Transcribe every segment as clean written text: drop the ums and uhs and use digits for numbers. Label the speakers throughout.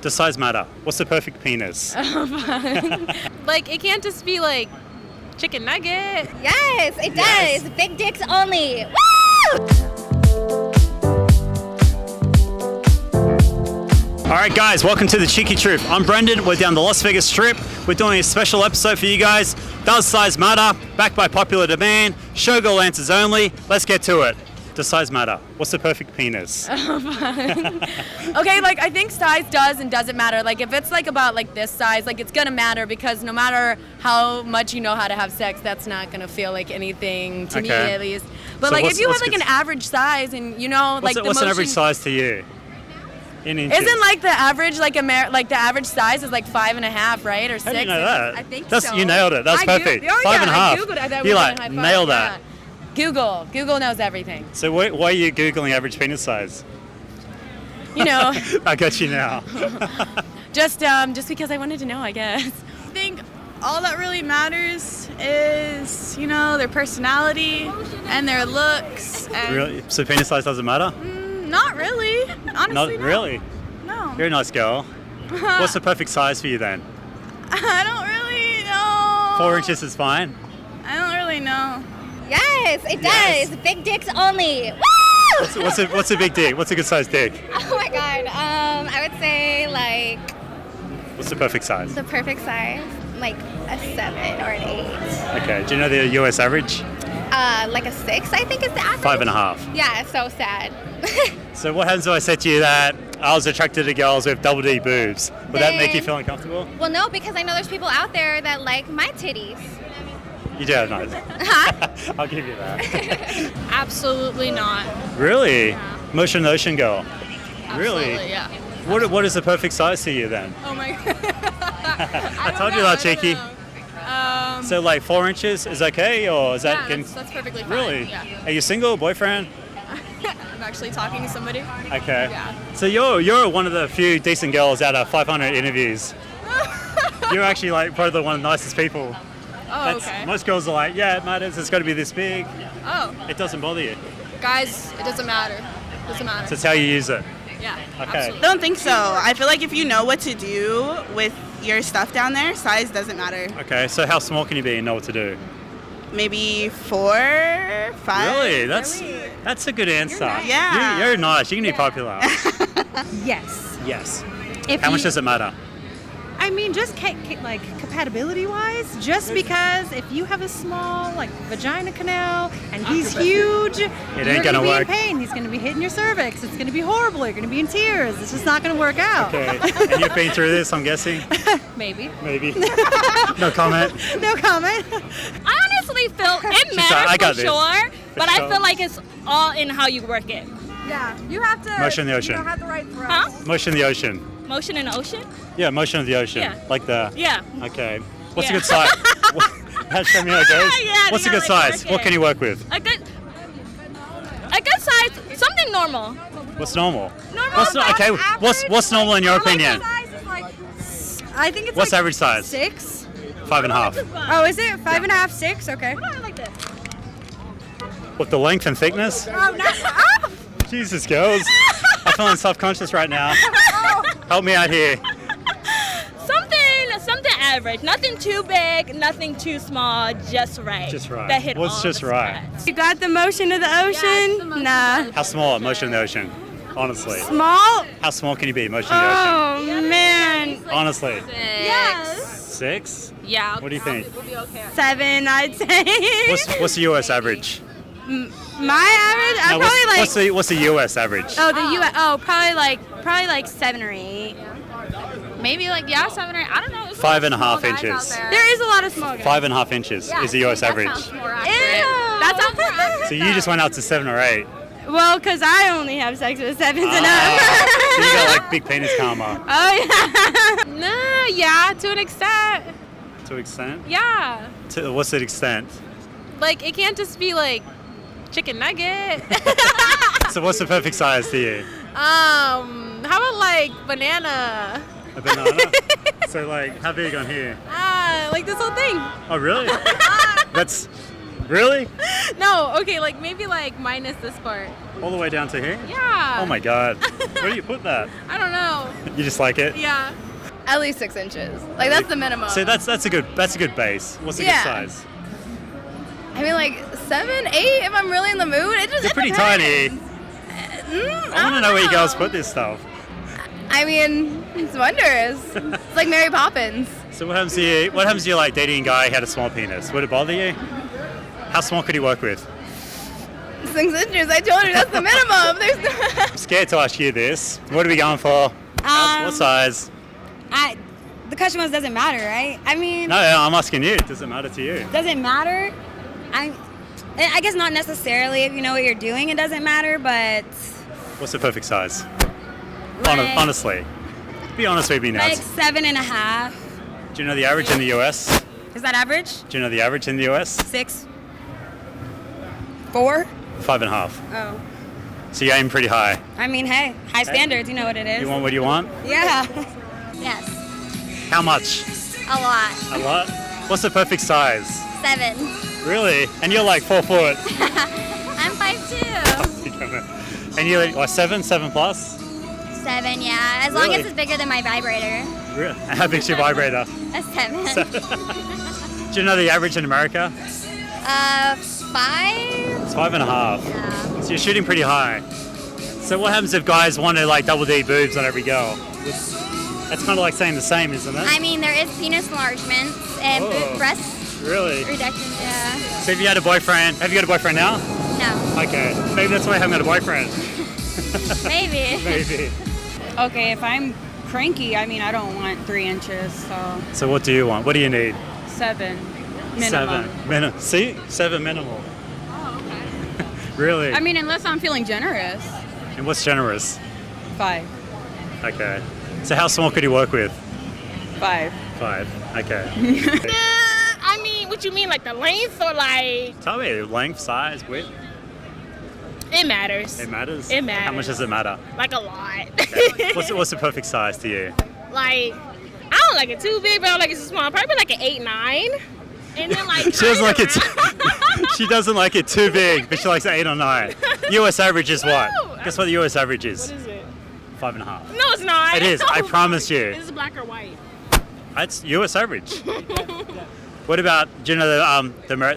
Speaker 1: Does size matter? What's the perfect penis?
Speaker 2: Like, it can't just be like chicken nugget.
Speaker 3: Yes, it does.
Speaker 1: Yes.
Speaker 3: Big dicks only. Woo!
Speaker 1: All right, guys, welcome to the Cheeky Truth. I'm Brendan. We're down the Las Vegas Strip. We're doing a special episode for you guys. Does size matter? Backed by popular demand. Showgirl answers only. Let's get to it. Does size matter? What's the perfect penis?
Speaker 2: Okay, like, I think size does and doesn't matter. Like, if it's like about like this size, like, it's gonna matter because no matter how much you know how to have sex, that's not gonna feel like anything to me, at least. But
Speaker 1: So
Speaker 2: like,
Speaker 1: what's-
Speaker 2: if you
Speaker 1: what's
Speaker 2: have like
Speaker 1: good-
Speaker 2: an average size and you know, like,
Speaker 1: What's an average size to you? In inches.
Speaker 2: Isn't like the average like like the average size is like 5.5, right, or 6?
Speaker 1: How do you know that?
Speaker 2: I think
Speaker 1: That's,
Speaker 2: so.
Speaker 1: You nailed it. That's perfect. 5.5.
Speaker 2: I googled it. I thought we
Speaker 1: You
Speaker 2: were
Speaker 1: like
Speaker 2: doing high five.
Speaker 1: nailed that.
Speaker 2: Yeah. Google knows everything.
Speaker 1: So why are you Googling average penis size?
Speaker 2: You know,
Speaker 1: I got you now.
Speaker 2: just because I wanted to know, I guess.
Speaker 4: I think all that really matters is, you know, their personality and their looks. And
Speaker 1: Really? So penis size doesn't matter?
Speaker 4: Not really. Honestly,
Speaker 1: Not
Speaker 4: no.
Speaker 1: really.
Speaker 4: No.
Speaker 1: You're a nice girl. What's the perfect size for you then?
Speaker 4: I don't really know.
Speaker 1: 4 inches is fine.
Speaker 4: I don't really know.
Speaker 3: Yes, it
Speaker 1: Yes.
Speaker 3: does. Big dicks only. Woo!
Speaker 1: What's a big dick? What's a good size dick?
Speaker 3: Oh my god. I would say like
Speaker 1: What's the perfect size?
Speaker 3: the perfect size, like a 7 or an 8.
Speaker 1: Okay. Do you know the US average?
Speaker 3: Like a 6, I think is the average.
Speaker 1: 5.5.
Speaker 3: Yeah, it's so sad.
Speaker 1: So what happens if I said to you that I was attracted to girls with double D boobs? Would that make you
Speaker 3: Then-
Speaker 1: feel uncomfortable?
Speaker 3: Well, no, because I know there's people out there that like my titties.
Speaker 1: You do have nice. I'll give you that.
Speaker 4: Absolutely not.
Speaker 1: Really? Motion Ocean girl. Really?
Speaker 4: Absolutely, yeah.
Speaker 1: What is the perfect size to you then?
Speaker 4: Oh my god.
Speaker 1: I told you that, cheeky. So like 4 inches is okay, or is that getting...
Speaker 4: that's perfectly fine.
Speaker 1: Really?
Speaker 4: Yeah.
Speaker 1: Are you single, boyfriend?
Speaker 4: I'm actually talking to somebody.
Speaker 1: Okay.
Speaker 4: Yeah.
Speaker 1: So you're one of the few decent girls out of 500 interviews. You're actually like probably one of the nicest people.
Speaker 4: Oh, okay.
Speaker 1: Most girls are like, yeah, it matters. It's got to be this big.
Speaker 4: Oh,
Speaker 1: It doesn't bother you.
Speaker 4: guys, it doesn't matter. Doesn't matter.
Speaker 1: So it's how you use it.
Speaker 4: Yeah.
Speaker 1: Okay.
Speaker 5: I don't think so. I feel like if you know what to do with your stuff down there, size doesn't matter.
Speaker 1: Okay. So how small can you be and know what to do?
Speaker 5: Maybe 4, 5.
Speaker 1: Really? That's a good answer.
Speaker 5: Yeah.
Speaker 1: You're nice. You can be popular.
Speaker 6: Yes.
Speaker 1: Yes.
Speaker 6: If
Speaker 1: How much
Speaker 6: you-
Speaker 1: does it matter?
Speaker 6: I mean, just like compatibility-wise, just because if you have a small like vagina canal and he's huge, you're
Speaker 1: ain't gonna
Speaker 6: be
Speaker 1: work.
Speaker 6: in pain. He's gonna be hitting your cervix. It's gonna be horrible. You're gonna be in tears. It's just not gonna work out.
Speaker 1: Okay. And you've been through this, I'm guessing?
Speaker 6: Maybe.
Speaker 1: Maybe. No comment.
Speaker 6: No comment.
Speaker 7: I honestly feel it
Speaker 1: She's like, "I
Speaker 7: matters
Speaker 1: got
Speaker 7: for
Speaker 1: this."
Speaker 7: sure, but
Speaker 1: sure.
Speaker 7: I feel like it's all in how you work it.
Speaker 6: Yeah, you have to.
Speaker 1: Motion in the ocean.
Speaker 6: have the right throw.
Speaker 7: Huh?
Speaker 1: Motion in the ocean.
Speaker 7: Motion in the ocean?
Speaker 1: Yeah, motion of the ocean.
Speaker 7: Yeah.
Speaker 1: Like the...
Speaker 7: Yeah.
Speaker 1: Okay. What's
Speaker 7: Yeah.
Speaker 1: a good size? Show me how it goes.
Speaker 7: Yeah,
Speaker 1: What's a
Speaker 7: you
Speaker 1: good
Speaker 7: gotta, like,
Speaker 1: size?
Speaker 7: work
Speaker 1: What
Speaker 7: it.
Speaker 1: can you work with?
Speaker 7: A good size, something normal.
Speaker 1: What's normal?
Speaker 7: Normal.
Speaker 1: Okay. What's normal in your opinion?
Speaker 6: I think it's
Speaker 1: What's
Speaker 6: like
Speaker 1: average size?
Speaker 6: 6.
Speaker 1: 5.5.
Speaker 6: Oh, is it 5.5, 6? Okay.
Speaker 1: With the length and thickness?
Speaker 6: Oh, no.
Speaker 1: Jesus, girls. I'm feeling self-conscious right now. Help me out here.
Speaker 7: Something average. Nothing too big, nothing too small, just right.
Speaker 1: Just right.
Speaker 7: That hit
Speaker 1: What's
Speaker 7: all
Speaker 1: just
Speaker 7: the
Speaker 1: right?
Speaker 7: spots.
Speaker 6: You got the motion of the ocean? Nah.
Speaker 1: How small? Motion in the ocean. Honestly.
Speaker 6: Small?
Speaker 1: How small can you be? Motion in the ocean.
Speaker 6: Oh, man.
Speaker 1: Honestly.
Speaker 6: Yes.
Speaker 1: 6?
Speaker 7: Yeah.
Speaker 1: What do you think?
Speaker 6: 7, I'd say.
Speaker 1: What's the US average?
Speaker 6: My average? I'm
Speaker 1: No,
Speaker 6: probably like.
Speaker 1: what's the US average?
Speaker 6: Oh, the U.S. Oh, probably like 7 or 8.
Speaker 7: Maybe 7 or 8. I don't know. There's
Speaker 1: 5.5
Speaker 7: small guys
Speaker 1: inches.
Speaker 7: out there.
Speaker 6: There is a lot of small guys.
Speaker 1: 5.5 inches is the US average.
Speaker 7: That sounds more accurate.
Speaker 6: Ew.
Speaker 7: That sounds more accurate.
Speaker 1: So you just went out to 7 or 8.
Speaker 6: Well, because I only have sex with 7s and
Speaker 1: Ah,
Speaker 6: up.
Speaker 1: so you got like big penis karma
Speaker 6: Oh, yeah.
Speaker 2: Nah, yeah, to an extent.
Speaker 1: to an extent.
Speaker 2: Yeah.
Speaker 1: To what's the extent?
Speaker 2: Like, it can't just be like chicken nugget.
Speaker 1: So what's the perfect size to you?
Speaker 2: How about like banana?
Speaker 1: A banana? So like, how big on here?
Speaker 2: Like this whole thing.
Speaker 1: Oh really? That's Really?
Speaker 2: No, okay, like maybe like minus this part.
Speaker 1: All the way down to here?
Speaker 2: Yeah.
Speaker 1: Oh my god. Where do you put that?
Speaker 2: I don't know.
Speaker 1: You just like it?
Speaker 2: Yeah.
Speaker 3: At least 6 inches. Like that's the minimum.
Speaker 1: So that's a good base. What's a good
Speaker 3: Yeah.
Speaker 1: size?
Speaker 3: I mean, like 7, 8 if I'm really in the mood.
Speaker 1: It's pretty tiny. I want to know where you girls put this stuff.
Speaker 3: I mean, it's wondrous. It's like Mary Poppins.
Speaker 1: So what happens to you? What happens to you like dating a guy who had a small penis? Would it bother you? How small could he work with?
Speaker 3: 6 inches. I told her that's the minimum. There's no.
Speaker 1: I'm scared to ask you this. What are we going for? What size?
Speaker 8: The question was, doesn't matter, right? I mean,
Speaker 1: No, I'm asking you. Does it matter to you?
Speaker 8: does it matter? I guess not necessarily. If you know what you're doing, it doesn't matter. But
Speaker 1: What's the perfect size?
Speaker 8: like,
Speaker 1: Honestly. Be honest with me now.
Speaker 8: like 7.5.
Speaker 1: Do you know the average in the US?
Speaker 8: Is that average?
Speaker 1: Do you know the average in the US?
Speaker 8: 6. 4.
Speaker 1: 5.5.
Speaker 8: Oh.
Speaker 1: So you aim pretty high.
Speaker 8: I mean, hey, high standards. You know what it is.
Speaker 1: You want what you want?
Speaker 8: Yeah.
Speaker 3: Yes.
Speaker 1: How much?
Speaker 3: A lot.
Speaker 1: A lot? What's the perfect size?
Speaker 3: 7.
Speaker 1: Really? And you're like 4 foot.
Speaker 3: I'm 5'2".
Speaker 1: And you're like 7 plus?
Speaker 3: 7, yeah. As long
Speaker 1: Really?
Speaker 3: as it's bigger than my vibrator.
Speaker 1: Really? How big's your vibrator?
Speaker 3: A 7.
Speaker 1: Do you know the average in America?
Speaker 3: 5.
Speaker 1: It's 5.5.
Speaker 3: Yeah.
Speaker 1: So you're shooting pretty high. So what happens if guys want to like double D boobs on every girl? That's kind of like saying the same, isn't it?
Speaker 3: I mean, there is penis enlargements and
Speaker 1: Oh.
Speaker 3: breast
Speaker 1: Really?
Speaker 3: reduction. Yeah.
Speaker 1: So if you had a boyfriend, have you got a boyfriend now?
Speaker 3: No.
Speaker 1: Okay, maybe that's why I haven't got a boyfriend.
Speaker 3: Maybe.
Speaker 1: Maybe.
Speaker 6: Okay, if I'm cranky, I mean, I don't want 3 inches, so
Speaker 1: So what do you want? What do you need?
Speaker 6: 7 minimum.
Speaker 1: 7. See? 7 minimal.
Speaker 6: Oh, okay.
Speaker 1: Really?
Speaker 6: I mean, unless I'm feeling generous.
Speaker 1: And what's generous?
Speaker 6: 5.
Speaker 1: Okay. So how small could you work with?
Speaker 6: 5.
Speaker 1: 5. Okay.
Speaker 7: I mean, what you mean, like the length or like
Speaker 1: Tell me, length, size, width.
Speaker 7: it matters?
Speaker 1: It matters?
Speaker 7: It matters.
Speaker 1: How much does it matter?
Speaker 7: Like a lot.
Speaker 1: What's the perfect size to you?
Speaker 7: Like, I don't like it too big, but I don't like it too small. Probably like an 8, 9. And then like
Speaker 1: She doesn't like it.
Speaker 7: around.
Speaker 1: She doesn't like it too big, but she likes 8 or 9. US average is what?
Speaker 7: No.
Speaker 1: Guess what the US average is?
Speaker 7: What is it?
Speaker 1: 5.5.
Speaker 7: No, it's not.
Speaker 1: It is. I promise you.
Speaker 7: Is it black or white?
Speaker 1: That's US average. What about? Do you know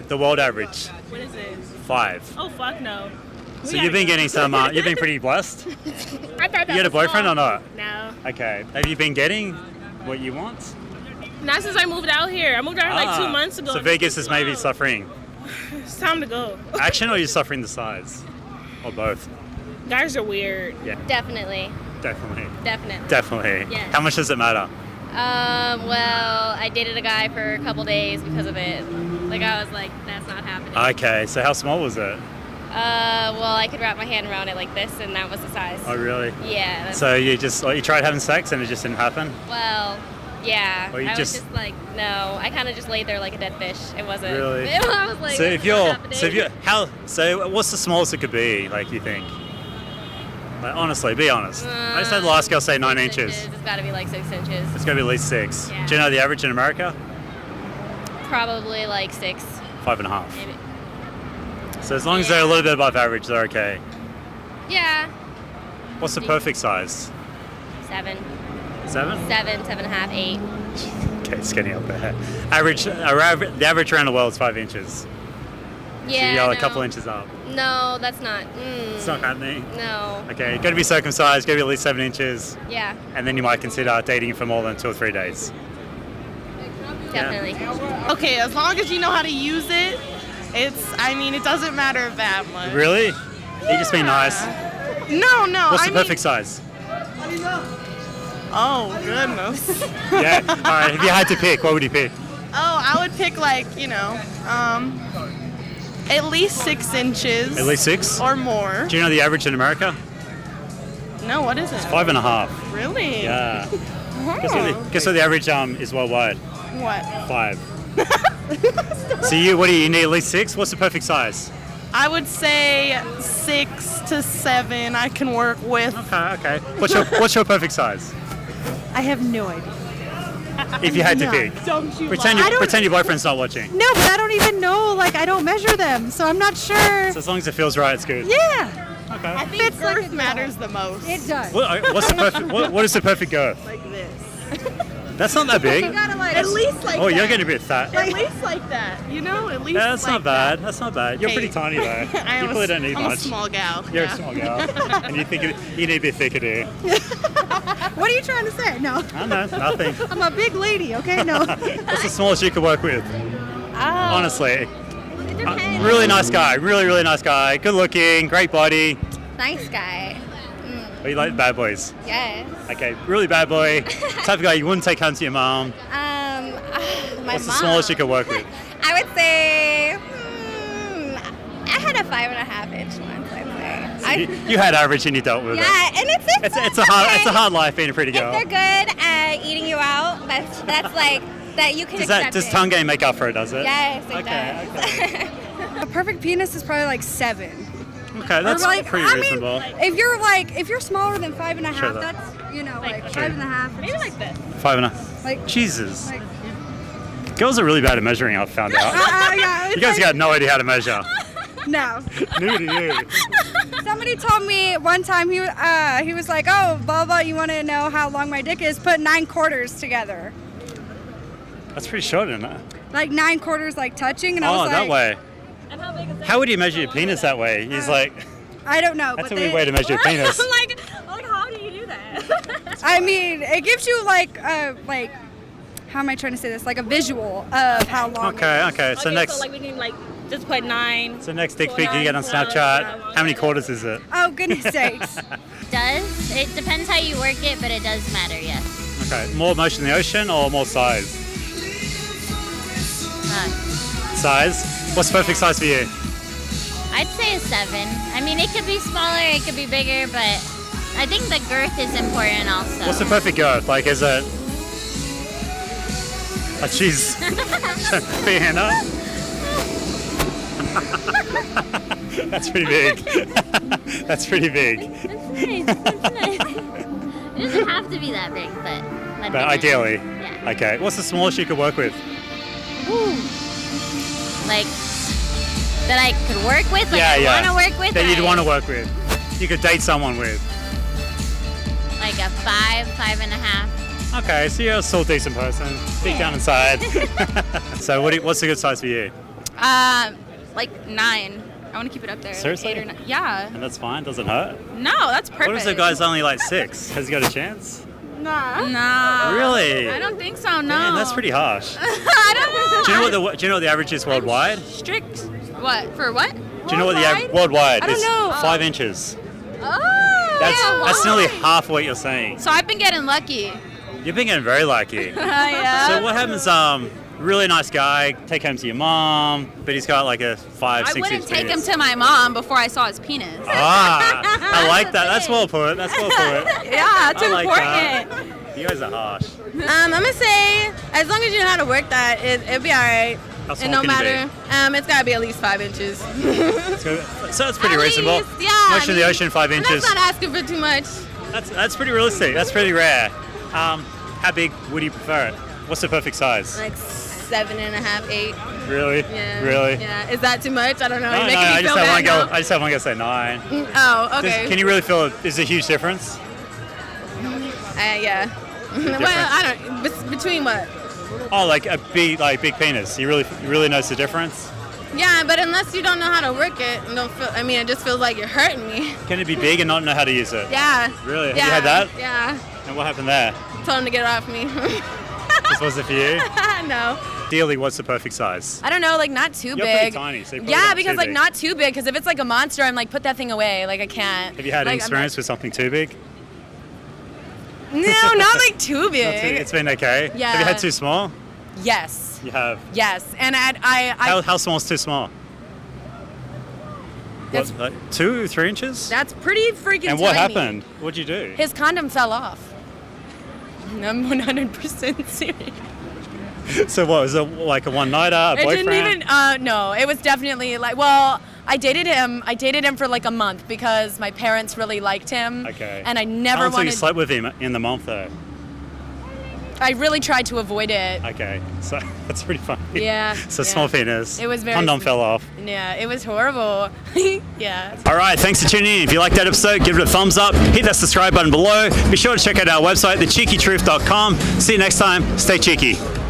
Speaker 1: the world average?
Speaker 7: What is it?
Speaker 1: 5.
Speaker 7: Oh fuck no.
Speaker 1: So you've been getting some. You've been pretty blessed.
Speaker 7: I thought that
Speaker 1: You had a
Speaker 7: was
Speaker 1: boyfriend
Speaker 7: small.
Speaker 1: or not?
Speaker 7: No.
Speaker 1: Okay. Have you been getting what you want?
Speaker 7: Not since I moved out here. I moved out here like 2 months ago.
Speaker 1: So Vegas is maybe suffering
Speaker 7: It's time to go.
Speaker 1: action, or you're suffering the size, or both?
Speaker 7: Guys are weird.
Speaker 1: Yeah,
Speaker 3: Definitely.
Speaker 1: definitely,
Speaker 3: Definitely.
Speaker 1: definitely.
Speaker 3: Yes.
Speaker 1: How much does it matter?
Speaker 3: Well, I dated a guy for a couple days because of it. Like, I was like, that's not happening.
Speaker 1: Okay. So how small was it?
Speaker 3: Well, I could wrap my hand around it like this, and that was the size.
Speaker 1: Oh, really?
Speaker 3: Yeah. That's,
Speaker 1: So you tried having sex and it just didn't happen?
Speaker 3: well, yeah.
Speaker 1: Or you
Speaker 3: I
Speaker 1: just-
Speaker 3: was just like, no. I kind of just laid there like a dead fish. It wasn't.
Speaker 1: Really?
Speaker 3: I was like,
Speaker 1: So if
Speaker 3: "What's
Speaker 1: you're,
Speaker 3: happening?"
Speaker 1: so what's the smallest it could be? Like you think? Like honestly, be honest. I just had the last girl say 9
Speaker 3: 6
Speaker 1: inches.
Speaker 3: It's got to be like 6 inches.
Speaker 1: It's got to be at least 6.
Speaker 3: Yeah.
Speaker 1: Do you know the average in America?
Speaker 3: Probably like 6,
Speaker 1: 5.5.
Speaker 3: maybe.
Speaker 1: So as long as they're a little bit above average, they're okay.
Speaker 3: Yeah.
Speaker 1: What's the perfect size?
Speaker 3: 7,
Speaker 1: 7?
Speaker 3: 7.5, 8.
Speaker 1: Okay, skinny up there. The average around the world is 5 inches.
Speaker 3: Yeah.
Speaker 1: So you're a
Speaker 3: no.
Speaker 1: couple inches up.
Speaker 3: No, that's not.
Speaker 1: It's not happening.
Speaker 3: No.
Speaker 1: Okay, got to be circumcised, got to be at least 7 inches,
Speaker 3: Yeah,
Speaker 1: and then you might consider dating for more than 2 or 3 days.
Speaker 3: definitely.
Speaker 5: Okay, as long as you know how to use it, it doesn't matter that much.
Speaker 1: Really? You just be nice.
Speaker 5: No,
Speaker 1: What's the perfect size?
Speaker 5: Oh, goodness.
Speaker 1: Yeah. All right. If you had to pick, what would you pick?
Speaker 5: I would pick at least 6 inches.
Speaker 1: At least 6.
Speaker 5: Or more.
Speaker 1: Do you know the average in America?
Speaker 5: No, what is it?
Speaker 1: 5.5.
Speaker 5: Really?
Speaker 1: Yeah.
Speaker 5: Oh.
Speaker 1: Guess what the average is worldwide?
Speaker 5: What?
Speaker 1: 5. So what do you need? At least 6? What's the perfect size?
Speaker 5: I would say 6 to 7 I can work with.
Speaker 1: Okay. What's your perfect size?
Speaker 6: I have no idea.
Speaker 1: If you had to
Speaker 6: No.
Speaker 1: pick.
Speaker 5: Don't you
Speaker 1: Pretend,
Speaker 6: I don't-
Speaker 1: pretend your boyfriend's not watching.
Speaker 6: No, but I don't even know. Like, I don't measure them, so I'm not sure.
Speaker 1: So as long as it feels right, it's good.
Speaker 6: Yeah,
Speaker 1: Okay.
Speaker 5: I think
Speaker 6: Fits like
Speaker 5: girth
Speaker 6: a glove.
Speaker 5: matters the most.
Speaker 6: it does.
Speaker 1: What's the perfect? What is the perfect girth?
Speaker 5: Like this.
Speaker 1: That's not that big.
Speaker 6: You gotta like.
Speaker 5: At least like
Speaker 1: Oh,
Speaker 5: that.
Speaker 1: you're getting a bit fat.
Speaker 5: At least like that. You know, at least
Speaker 1: Yeah, that's
Speaker 5: like
Speaker 1: not bad. That's not bad. You're
Speaker 5: Hey.
Speaker 1: pretty tiny though.
Speaker 5: that.
Speaker 1: You probably don't need
Speaker 5: I'm
Speaker 1: much.
Speaker 5: a small gal.
Speaker 1: You're
Speaker 5: yeah.
Speaker 1: a small gal, and you think you need a bit thicker, do you?
Speaker 6: What are you trying to say? No,
Speaker 1: I don't know, nothing.
Speaker 6: I'm a big lady. Okay, no.
Speaker 1: What's the smallest you could work with? Honestly,
Speaker 3: It depends.
Speaker 1: really nice guy. Really nice guy. Good looking, great body.
Speaker 3: Nice guy.
Speaker 1: Oh, you like bad boys?
Speaker 3: Yes.
Speaker 1: Okay, really bad boy. Type of guy you wouldn't take home to your mom.
Speaker 3: My
Speaker 1: What's the
Speaker 3: mom.
Speaker 1: smallest you could work with?
Speaker 3: I would say, I had a 5.5 inch once. I'd say.
Speaker 1: You had average and you dealt with it.
Speaker 3: Yeah, and it's
Speaker 1: It's a hard life being a pretty
Speaker 3: If
Speaker 1: girl.
Speaker 3: they're good at eating you out, that's like that you can accept
Speaker 1: Does
Speaker 3: it.
Speaker 1: tongue game make up for it? Does it?
Speaker 3: Yes, it
Speaker 1: Okay,
Speaker 3: does.
Speaker 9: A perfect penis is probably like 7.
Speaker 1: Okay, that's
Speaker 9: Or like,
Speaker 1: pretty
Speaker 9: I mean,
Speaker 1: reasonable.
Speaker 9: if you're smaller than 5.5,
Speaker 1: Sure.
Speaker 9: that's like
Speaker 1: Sure.
Speaker 9: 5.5.
Speaker 5: Maybe like this.
Speaker 1: 5.5.
Speaker 9: Like-
Speaker 1: Jesus.
Speaker 9: like-
Speaker 1: Girls are really bad at measuring, I've found out.
Speaker 9: Yeah,
Speaker 1: You guys got no idea how to measure.
Speaker 9: no.
Speaker 1: Neither do you.
Speaker 9: Somebody told me one time he was like, oh, blah blah. You want to know how long my dick is? Put 9 quarters together,
Speaker 1: That's pretty short, isn't it?
Speaker 9: like 9 quarters, like touching. And I
Speaker 1: Oh,
Speaker 9: was like,
Speaker 1: that way. How would you measure your penis that way? He's like,
Speaker 9: I don't know.
Speaker 1: that's a
Speaker 9: but
Speaker 1: weird way to measure your penis.
Speaker 7: I'm like, how do you do that?
Speaker 9: I mean, it gives you like how am I trying to say this? Like a visual of how long.
Speaker 1: Okay. So next,
Speaker 7: So like we can like just put 9.
Speaker 1: so next dick pic you get on Snapchat. How many quarters is it?
Speaker 9: Oh goodness sakes!
Speaker 3: Does it depends how you work it, but it does matter. Yes.
Speaker 1: Okay, more motion in the ocean or more size? Size? What's perfect size for you?
Speaker 3: I'd say a 7. I mean, it could be smaller, it could be bigger, but I think the girth is important also.
Speaker 1: What's the perfect girth? Like, is it? Oh, jeez. Put your hand up. That's pretty big. That's pretty big.
Speaker 3: That's nice. That's nice. It doesn't have to be that big, but.
Speaker 1: But ideally.
Speaker 3: Yeah.
Speaker 1: Okay. What's the smallest you could work with?
Speaker 3: Like that I could work with, like I want to work with.
Speaker 1: That
Speaker 3: or
Speaker 1: you'd want to work with. You could date someone with.
Speaker 3: Like a 5.5.
Speaker 1: Okay, so you're still a decent person. Deep down inside. So what's a good size for you?
Speaker 4: Like 9. I want to keep it up there.
Speaker 1: Seriously?
Speaker 4: 8 or 9. Yeah.
Speaker 1: And that's fine. Doesn't hurt.
Speaker 4: No, that's perfect.
Speaker 1: What if the guy's only like 6? Has he got a chance?
Speaker 4: Nah.
Speaker 1: Really?
Speaker 4: I don't think so. No.
Speaker 1: Man, that's pretty harsh.
Speaker 4: I don't know.
Speaker 1: Do you know what the average is worldwide?
Speaker 4: Strict. What? For what?
Speaker 1: Do you know what the worldwide
Speaker 4: I don't
Speaker 1: is?
Speaker 4: know.
Speaker 1: 5 inches.
Speaker 4: Oh.
Speaker 1: That's nearly half what you're saying.
Speaker 4: So I've been getting lucky.
Speaker 1: You've been getting very lucky.
Speaker 4: Yeah.
Speaker 1: So what happens? Really nice guy, take home to your mom, but he's got like a 5, 6
Speaker 4: I wouldn't
Speaker 1: inch
Speaker 4: take
Speaker 1: penis.
Speaker 4: to my mom before I saw his penis.
Speaker 1: I like that. That's well put. That's well put.
Speaker 4: Yeah, it's
Speaker 1: I like
Speaker 4: important.
Speaker 1: that. You guys are harsh.
Speaker 2: I'm gonna say, as long as you know how to work that, it'll be all right.
Speaker 1: How small
Speaker 2: And no
Speaker 1: can you
Speaker 2: matter, it's gotta be at least 5 inches.
Speaker 1: So that's pretty
Speaker 2: At
Speaker 1: reasonable.
Speaker 2: least, yeah,
Speaker 1: Motion in the ocean, 5
Speaker 2: And
Speaker 1: inches.
Speaker 2: that's not asking for too much.
Speaker 1: That's pretty realistic. That's pretty rare. How big would you prefer it? What's the perfect size?
Speaker 2: Like 7.5, 8.
Speaker 1: Really?
Speaker 2: Yeah.
Speaker 1: Really?
Speaker 2: Yeah. Is that too much? I don't know.
Speaker 1: No,
Speaker 2: You're
Speaker 1: no,
Speaker 2: making me
Speaker 1: I just
Speaker 2: feel
Speaker 1: have one
Speaker 2: bad
Speaker 1: go.
Speaker 2: now.
Speaker 1: I just have one go say 9.
Speaker 2: Oh, okay.
Speaker 1: Can you really feel it? Is there a huge difference?
Speaker 2: Yeah. Well, I don't. Between what?
Speaker 1: Oh, like a big penis. You really notice the difference?
Speaker 2: Yeah, but unless you don't know how to work it, and don't feel. I mean, it just feels like you're hurting me.
Speaker 1: Can it be big and not know how to use it?
Speaker 2: Yeah.
Speaker 1: Really? Have
Speaker 2: Yeah.
Speaker 1: you had that?
Speaker 2: Yeah.
Speaker 1: And what happened there?
Speaker 2: Told him to get it off me.
Speaker 1: This wasn't for you?
Speaker 2: No.
Speaker 1: Ideally, what's the perfect size?
Speaker 2: I don't know, like not too
Speaker 1: You're
Speaker 2: big.
Speaker 1: pretty tiny, so you probably
Speaker 2: yeah,
Speaker 1: don't
Speaker 2: because
Speaker 1: too
Speaker 2: like
Speaker 1: big.
Speaker 2: not too big. Because if it's like a monster, I'm like put that thing away. Like I can't.
Speaker 1: Have you had
Speaker 2: like,
Speaker 1: any experience with something too big?
Speaker 2: No, not like too
Speaker 1: Not
Speaker 2: big.
Speaker 1: too- it's been okay.
Speaker 2: Yeah.
Speaker 1: Have you had too small?
Speaker 2: Yes.
Speaker 1: You have.
Speaker 2: Yes, and
Speaker 1: How small is too small? What,
Speaker 2: That's-
Speaker 1: like 2, 3 inches?
Speaker 2: that's pretty freaking.
Speaker 1: And what
Speaker 2: tiny.
Speaker 1: happened? What'd you do?
Speaker 2: His condom fell off. I'm 100% serious.
Speaker 1: So what, was it like a one-nighter, a
Speaker 2: It
Speaker 1: boyfriend?
Speaker 2: didn't even. No, it was definitely like. Well, I dated him for like a month because my parents really liked him.
Speaker 1: Okay.
Speaker 2: And I
Speaker 1: How
Speaker 2: never
Speaker 1: long till you
Speaker 2: wanted.
Speaker 1: slept with him in the month though?
Speaker 2: I really tried to avoid it.
Speaker 1: Okay, so that's pretty funny.
Speaker 2: Yeah.
Speaker 1: So
Speaker 2: yeah.
Speaker 1: small penis.
Speaker 2: It was very
Speaker 1: Condom
Speaker 2: small.
Speaker 1: fell off.
Speaker 2: Yeah, it was horrible. Yeah.
Speaker 1: All right, thanks for tuning in. If you liked that episode, give it a thumbs up. Hit that subscribe button below. Be sure to check out our website, thecheekytruth.com. See you next time. Stay cheeky.